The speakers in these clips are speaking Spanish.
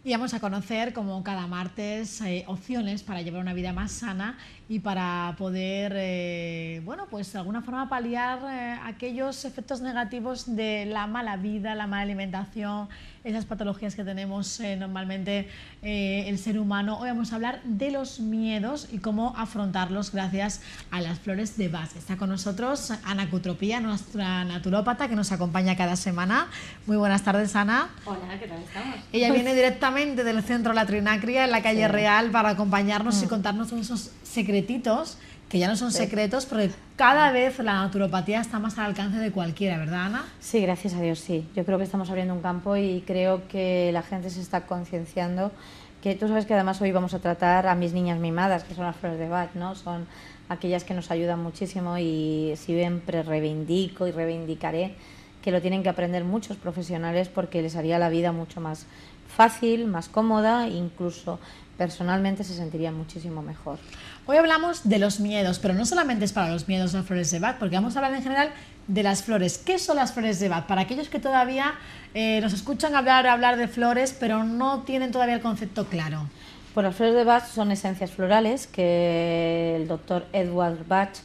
Y vamos a conocer, como cada martes, opciones para llevar una vida más sana y para poder, bueno, pues de alguna forma paliar aquellos efectos negativos de la mala vida, la mala alimentación, esas patologías que tenemos normalmente el ser humano. Hoy vamos a hablar de los miedos y cómo afrontarlos gracias a las flores de Bach. Está con nosotros Ana Cutropía, nuestra naturópata que nos acompaña cada semana. Muy buenas tardes, Ana. Hola, ¿qué tal estamos? Ella viene directamente del centro La Trinacria, en la calle Real, para acompañarnos y contarnos esos secretitos que ya no son secretos, porque cada vez la naturopatía está más al alcance de cualquiera, ¿verdad, Ana? Sí, gracias a Dios, sí. Yo creo que estamos abriendo un campo y creo que la gente se está concienciando, que tú sabes que además hoy vamos a tratar a mis niñas mimadas, que son las flores de Bach, ¿no? Son aquellas que nos ayudan muchísimo y siempre reivindico y reivindicaré que lo tienen que aprender muchos profesionales porque les haría la vida mucho más fácil, más cómoda, incluso personalmente se sentirían muchísimo mejor. Hoy hablamos de los miedos, pero no solamente es para los miedos las flores de Bach, porque vamos a hablar en general de las flores. ¿Qué son las flores de Bach? Para aquellos que todavía nos escuchan hablar de flores, pero no tienen todavía el concepto claro. Pues las flores de Bach son esencias florales que el doctor Edward Bach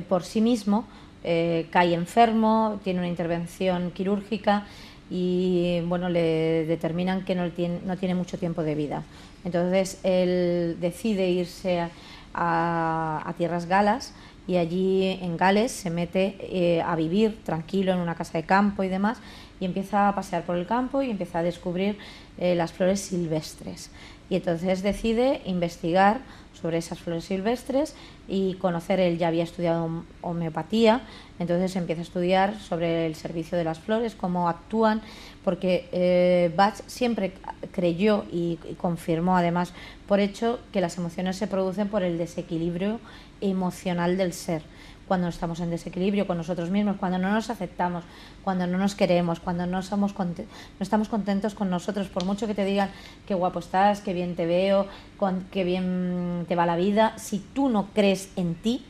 por sí mismo cae enfermo, tiene una intervención quirúrgica y bueno, le determinan que no tiene mucho tiempo de vida. Entonces él decide irse a tierras galas y allí en Gales se mete a vivir tranquilo en una casa de campo y demás, y empieza a pasear por el campo y empieza a descubrir las flores silvestres. Y entonces decide investigar sobre esas flores silvestres y conocer, él ya había estudiado homeopatía, entonces empieza a estudiar sobre el servicio de las flores, cómo actúan, porque Bach siempre creyó y confirmó además por hecho que las emociones se producen por el desequilibrio emocional del ser. Cuando estamos en desequilibrio con nosotros mismos, cuando no nos aceptamos, cuando no nos queremos, cuando no estamos contentos con nosotros, por mucho que te digan qué guapo estás, qué bien te veo, qué bien te va la vida, si tú no crees en ti,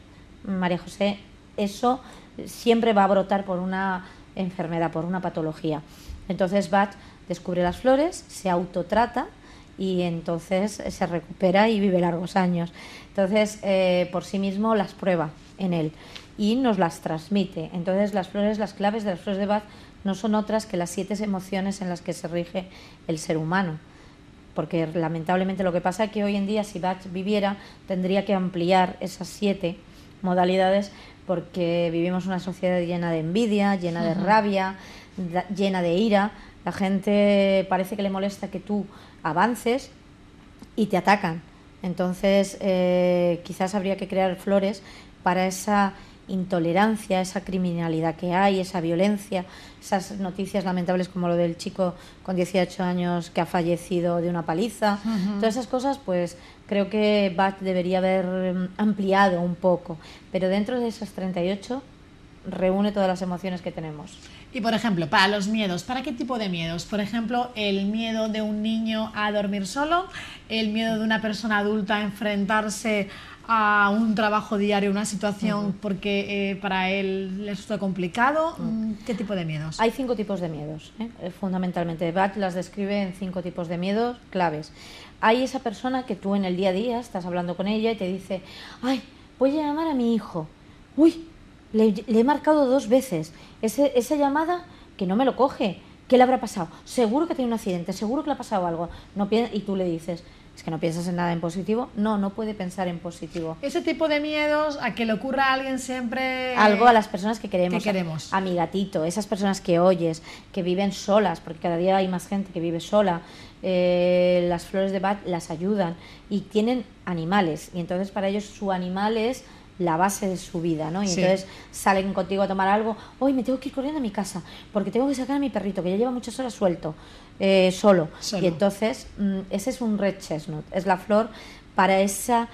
María José, eso siempre va a brotar por una enfermedad, por una patología. Entonces Bach descubre las flores, se autotrata y entonces se recupera y vive largos años. Entonces por sí mismo las prueba en él y nos las transmite. Entonces las flores, las claves de las flores de Bach no son otras que las 7 emociones en las que se rige el ser humano, porque lamentablemente lo que pasa es que hoy en día, si Bach viviera, tendría que ampliar esas 7 modalidades, porque vivimos una sociedad llena de envidia, llena de rabia, llena de ira. La gente parece que le molesta que tú avances y te atacan. Entonces quizás habría que crear flores para esa intolerancia, esa criminalidad que hay, esa violencia, esas noticias lamentables como lo del chico con 18 años que ha fallecido de una paliza. Todas esas cosas, pues creo que Bach debería haber ampliado un poco, pero dentro de esas 38 reúne todas las emociones que tenemos. Y por ejemplo, para los miedos, ¿para qué tipo de miedos? Por ejemplo, el miedo de un niño a dormir solo, el miedo de una persona adulta a enfrentarse a un trabajo diario, una situación porque para él le resulta complicado. ¿Qué tipo de miedos? Hay 5 tipos de miedos, fundamentalmente. Bach las describe en 5 tipos de miedos claves. Hay esa persona que tú en el día a día estás hablando con ella y te dice: ay, voy a llamar a mi hijo. Uy, le he marcado 2 veces. Esa llamada que no me lo coge. ¿Qué le habrá pasado? Seguro que tiene un accidente, seguro que le ha pasado algo. Y tú le dices: es que no piensas en nada en positivo. No puede pensar en positivo. Ese tipo de miedos, a que le ocurra a alguien siempre... Algo a las personas que queremos. Que queremos. A mi gatito, esas personas que oyes, que viven solas, porque cada día hay más gente que vive sola. Las flores de Bach las ayudan y tienen animales. Y entonces para ellos su animal es la base de su vida, ¿no? Y entonces salen contigo a tomar algo. Hoy me tengo que ir corriendo a mi casa porque tengo que sacar a mi perrito que ya lleva muchas horas suelto, solo. Y entonces ese es un red chestnut, es la flor para esa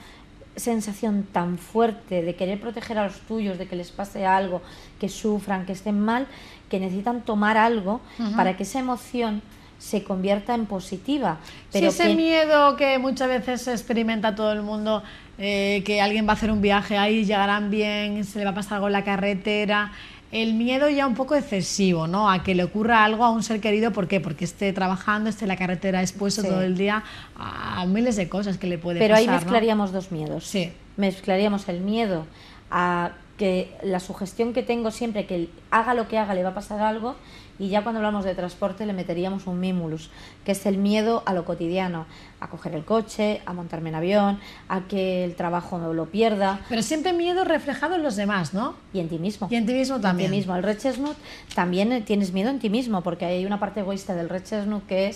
sensación tan fuerte de querer proteger a los tuyos, de que les pase algo, que sufran, que estén mal, que necesitan tomar algo para que esa emoción se convierta en positiva. Pero sí, ese miedo que muchas veces se experimenta todo el mundo, que alguien va a hacer un viaje ahí, llegarán bien, se le va a pasar algo en la carretera, el miedo ya un poco excesivo, ¿no? A que le ocurra algo a un ser querido, ¿por qué? Porque esté trabajando, esté en la carretera expuesto todo el día a miles de cosas que le puede pasar. Pero ahí mezclaríamos dos miedos. Sí. Mezclaríamos el miedo a que la sugestión que tengo siempre, que haga lo que haga le va a pasar algo, y ya cuando hablamos de transporte le meteríamos un mimulus, que es el miedo a lo cotidiano, a coger el coche, a montarme en avión, a que el trabajo no lo pierda. Pero siempre miedo reflejado en los demás, ¿no? Y en ti mismo. Y en ti mismo también. En ti mismo. El Rechesnut también tienes miedo en ti mismo, porque hay una parte egoísta del Rechesnut que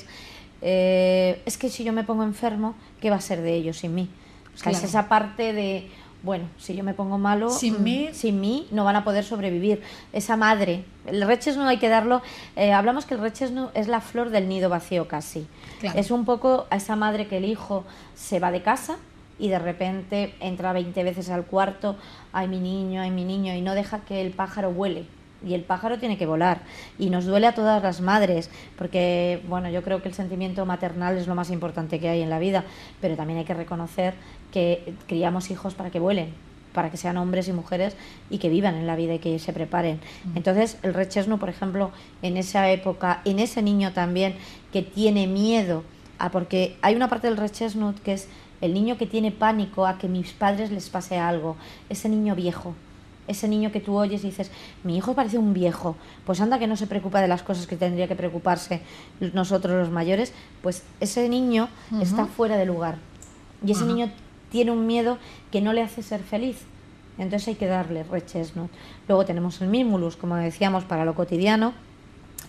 es que si yo me pongo enfermo, ¿qué va a ser de ellos sin mí? O sea, es esa parte de, bueno, si yo me pongo malo, sin mí no van a poder sobrevivir. Esa madre, el Rechesnut hay que darlo, hablamos que el Rechesnut es la flor del nido vacío casi. Claro. Es un poco a esa madre que el hijo se va de casa y de repente entra 20 veces al cuarto, ay mi niño, y no deja que el pájaro vuele. Y el pájaro tiene que volar, y nos duele a todas las madres, porque bueno, yo creo que el sentimiento maternal es lo más importante que hay en la vida, pero también hay que reconocer que criamos hijos para que vuelen, para que sean hombres y mujeres y que vivan en la vida y que se preparen. Entonces el Rechesnut, por ejemplo, en esa época, en ese niño también que tiene miedo, porque hay una parte del Rechesnut que es el niño que tiene pánico a que mis padres les pase algo, ese niño viejo. Ese niño que tú oyes y dices, mi hijo parece un viejo, pues anda que no se preocupa de las cosas que tendría que preocuparse nosotros los mayores, pues ese niño está fuera de lugar. Y ese niño tiene un miedo que no le hace ser feliz. Entonces hay que darle Rechesnut. Luego tenemos el Mimulus, como decíamos, para lo cotidiano,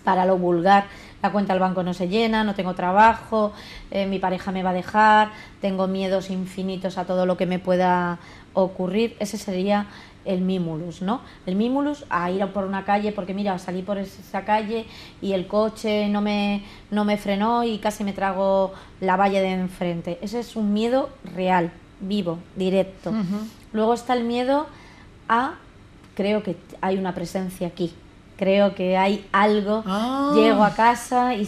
para lo vulgar. La cuenta del banco no se llena, no tengo trabajo, mi pareja me va a dejar, tengo miedos infinitos a todo lo que me pueda ocurrir. Ese sería el Mimulus, ¿no? El Mimulus a ir por una calle, porque mira, salí por esa calle y el coche no me frenó y casi me trago la valla de enfrente. Ese es un miedo real, vivo, directo. Luego está el miedo a, creo que hay una presencia aquí, creo que hay algo, llego a casa y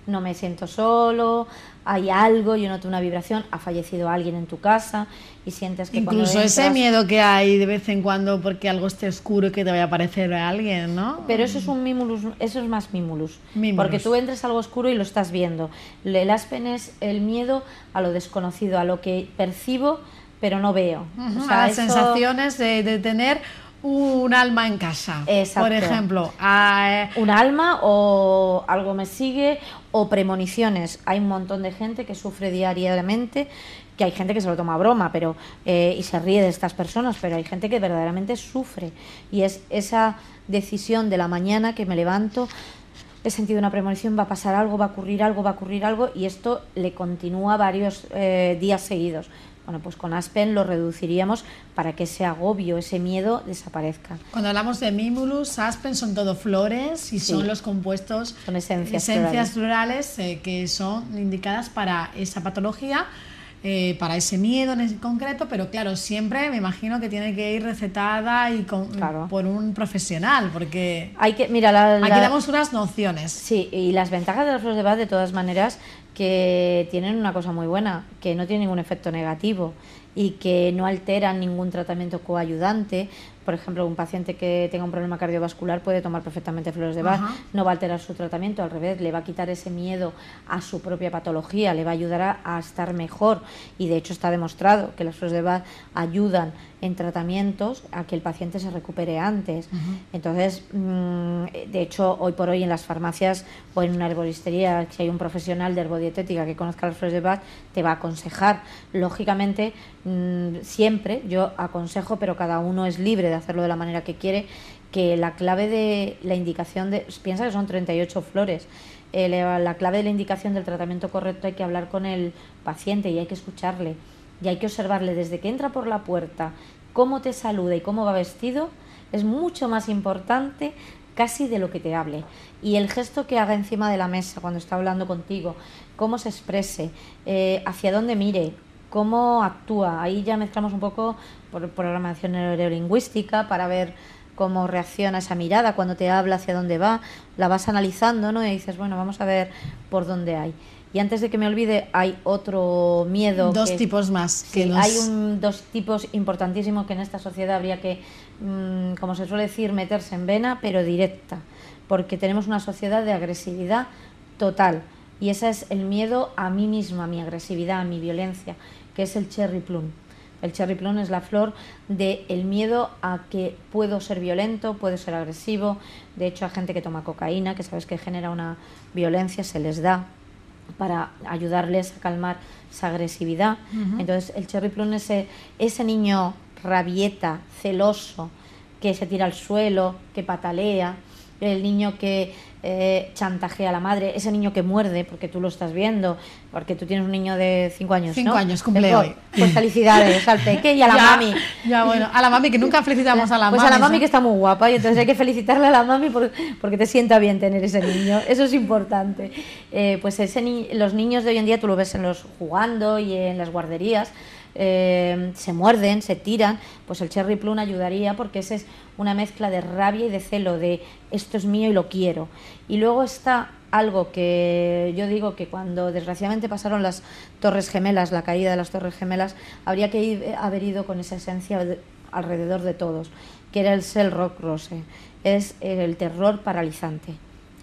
no me siento solo, hay algo, yo noto una vibración, ha fallecido alguien en tu casa y sientes que incluso ese miedo que hay de vez en cuando porque algo esté oscuro y que te vaya a aparecer a alguien, ¿no? Pero eso es un Mimulus, eso es más Mimulus. Porque tú entras a algo oscuro y lo estás viendo. El Aspen es el miedo a lo desconocido, a lo que percibo pero no veo. O sea, las sensaciones de tener un alma en casa. Exacto. Por ejemplo, un alma o algo me sigue, o premoniciones. Hay un montón de gente que sufre diariamente, que hay gente que se lo toma a broma y se ríe de estas personas, pero hay gente que verdaderamente sufre, y es esa decisión de la mañana que me levanto, he sentido una premonición, va a pasar algo, va a ocurrir algo, y esto le continúa varios días seguidos. Bueno, pues con Aspen lo reduciríamos para que ese agobio, ese miedo desaparezca. Cuando hablamos de Mimulus, Aspen son todo flores y son los compuestos, son esencias florales que son indicadas para esa patología, para ese miedo en concreto, pero claro, siempre me imagino que tiene que ir recetada y por un profesional, porque hay que, mira, aquí damos unas nociones. Sí, y las ventajas de las flores de Bach, de todas maneras, que tienen una cosa muy buena, que no tienen ningún efecto negativo y que no alteran ningún tratamiento coayudante. Por ejemplo, un paciente que tenga un problema cardiovascular puede tomar perfectamente flores de Bach, no va a alterar su tratamiento, al revés, le va a quitar ese miedo a su propia patología, le va a ayudar a estar mejor, y de hecho está demostrado que las flores de Bach ayudan en tratamientos a que el paciente se recupere antes. Entonces, de hecho, hoy por hoy en las farmacias o en una herboristería, si hay un profesional de herbodietética que conozca las flores de Bach, te va a aconsejar. Lógicamente, siempre yo aconsejo, pero cada uno es libre de hacerlo de la manera que quiere, que la clave de la indicación piensa que son 38 flores, la clave de la indicación del tratamiento correcto hay que hablar con el paciente y hay que escucharle y hay que observarle desde que entra por la puerta, cómo te saluda y cómo va vestido, es mucho más importante casi de lo que te hable, y el gesto que haga encima de la mesa cuando está hablando contigo, cómo se exprese, hacia dónde mire, cómo actúa. Ahí ya mezclamos un poco por programación neurolingüística para ver cómo reacciona esa mirada cuando te habla, hacia dónde va, la vas analizando, ¿no? Y dices, bueno, vamos a ver por dónde hay. Y antes de que me olvide, hay otro miedo. Dos tipos más. Sí, hay dos tipos importantísimos que en esta sociedad habría que, como se suele decir, meterse en vena, pero directa, porque tenemos una sociedad de agresividad total. Y ese es el miedo a mí misma, a mi agresividad, a mi violencia, que es el cherry plum. El cherry plum es la flor del miedo a que puedo ser violento, puedo ser agresivo. De hecho, a gente que toma cocaína, que sabes que genera una violencia, se les da para ayudarles a calmar esa agresividad. Entonces, el cherry plum es ese niño rabieta, celoso, que se tira al suelo, que patalea, el niño que chantajea a la madre, ese niño que muerde, porque tú lo estás viendo, porque tú tienes un niño de 5 años, 5 años, cumple hoy. Pues felicidades al peque y a la mami. Ya, bueno, a la mami, que nunca felicitamos a la mami. Pues a la mami, que está muy guapa, y entonces hay que felicitarle a la mami porque te sienta bien tener ese niño, eso es importante. Pues los niños de hoy en día tú lo ves en los jugando y en las guarderías, se muerden, se tiran, pues el cherry plum ayudaría, porque ese es una mezcla de rabia y de celo, de esto es mío y lo quiero. Y luego está algo que yo digo, que cuando desgraciadamente pasaron las Torres Gemelas, la caída de las Torres Gemelas, habría que haber ido con esa esencia alrededor de todos, que era el Cell Rock Rose, es el terror paralizante,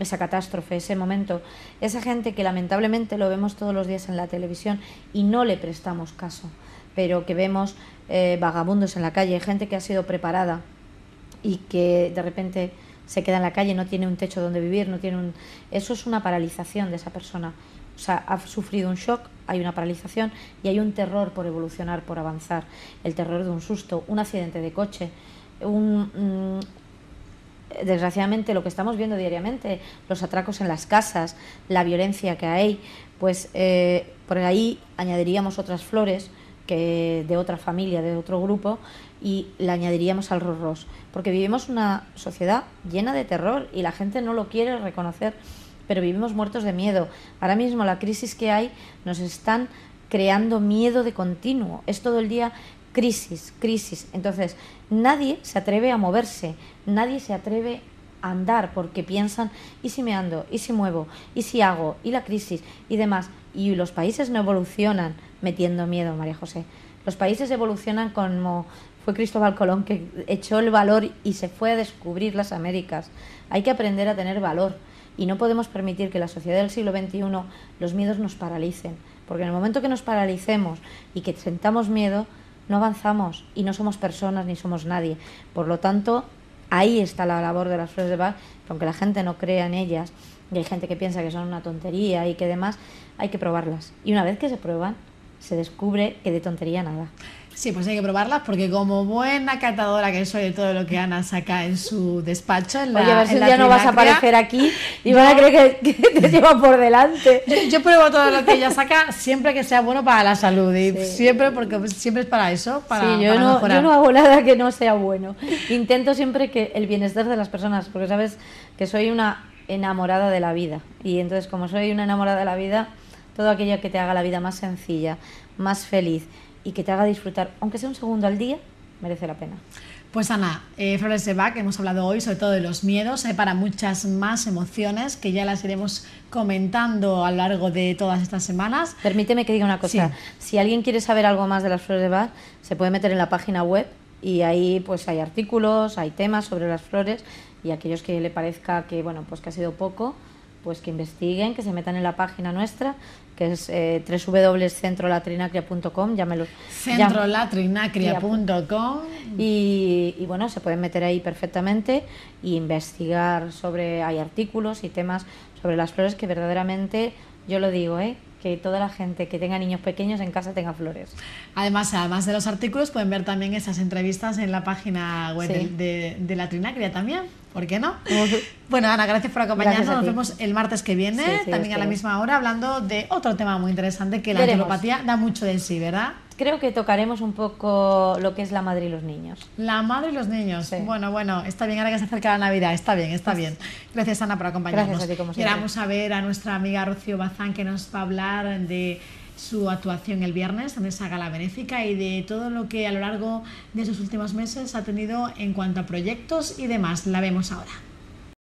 esa catástrofe, ese momento, esa gente que lamentablemente lo vemos todos los días en la televisión y no le prestamos caso, pero que vemos vagabundos en la calle, gente que ha sido preparada y que de repente se queda en la calle, no tiene un techo donde vivir, eso es una paralización de esa persona. O sea, ha sufrido un shock, hay una paralización y hay un terror por evolucionar, por avanzar. El terror de un susto, un accidente de coche, desgraciadamente lo que estamos viendo diariamente, los atracos en las casas, la violencia que hay, pues por ahí añadiríamos otras flores que de otra familia, de otro grupo, y le añadiríamos al ros, porque vivimos una sociedad llena de terror y la gente no lo quiere reconocer, pero vivimos muertos de miedo. Ahora mismo la crisis que hay nos están creando miedo de continuo, es todo el día crisis, crisis. Entonces nadie se atreve a moverse, nadie se atreve a andar, porque piensan, ¿y si me ando? ¿Y si muevo? ¿Y si hago? ¿Y la crisis? Y demás. Y los países no evolucionan metiendo miedo, María José. Los países evolucionan como fue Cristóbal Colón, que echó el valor y se fue a descubrir las Américas. Hay que aprender a tener valor y no podemos permitir que la sociedad del siglo XXI los miedos nos paralicen, porque en el momento que nos paralicemos y que sentamos miedo, no avanzamos y no somos personas ni somos nadie. Por lo tanto, ahí está la labor de las flores de Bach, que aunque la gente no crea en ellas y hay gente que piensa que son una tontería y que demás, hay que probarlas. Y una vez que se prueban, se descubre que de tontería nada. Sí, pues hay que probarlas, porque como buena catadora que soy de todo lo que Ana saca en su despacho, en la, oye, a ver si en un la día no vas a Trinacria, aparecer aquí y van a creer que te lleva por delante. Yo pruebo todo lo que ella saca, siempre que sea bueno para la salud, y Sí. siempre, porque siempre es para eso, para, Sí, yo para mejorar. yo no hago nada que no sea bueno. Intento siempre que el bienestar de las personas, porque sabes que soy una enamorada de la vida. Y entonces, como soy una enamorada de la vida, todo aquello que te haga la vida más sencilla, más feliz y que te haga disfrutar, aunque sea un segundo al día, merece la pena. Pues Ana, Flores de Bach, hemos hablado hoy sobre todo de los miedos, hay para muchas más emociones que ya las iremos comentando a lo largo de todas estas semanas. Permíteme que diga una cosa. Sí. Si alguien quiere saber algo más de las flores de Bach, se puede meter en la página web y ahí pues hay artículos, hay temas sobre las flores, y aquellos que le parezca que bueno, pues que ha sido poco, pues que investiguen, que se metan en la página nuestra, que es www.centrolatrinacria.com, Centrolatrinacria.com. y bueno, se pueden meter ahí perfectamente y investigar sobre, hay artículos y temas sobre las flores que verdaderamente, yo lo digo, que toda la gente que tenga niños pequeños en casa tenga flores. Además de los artículos, pueden ver también esas entrevistas en la página web Sí. de la Trinacria también, ¿por qué no? Bueno, Ana, gracias por acompañarnos. Gracias a Nos ti. vemos el martes que viene, Sí, sí, también a la espero. misma hora, hablando de otro tema muy interesante, que la Veremos. angelopatía da mucho de sí, ¿verdad? Creo que tocaremos un poco lo que es la madre y los niños. La madre y los niños. Sí. Bueno, está bien, ahora que se acerca la Navidad, está bien, está bien. Gracias, Ana, por acompañarnos. Gracias a ti, como Y siempre. ahora vamos a ver a nuestra amiga Rocío Bazán, que nos va a hablar de su actuación el viernes en esa gala benéfica y de todo lo que a lo largo de esos últimos meses ha tenido en cuanto a proyectos y demás. La vemos ahora.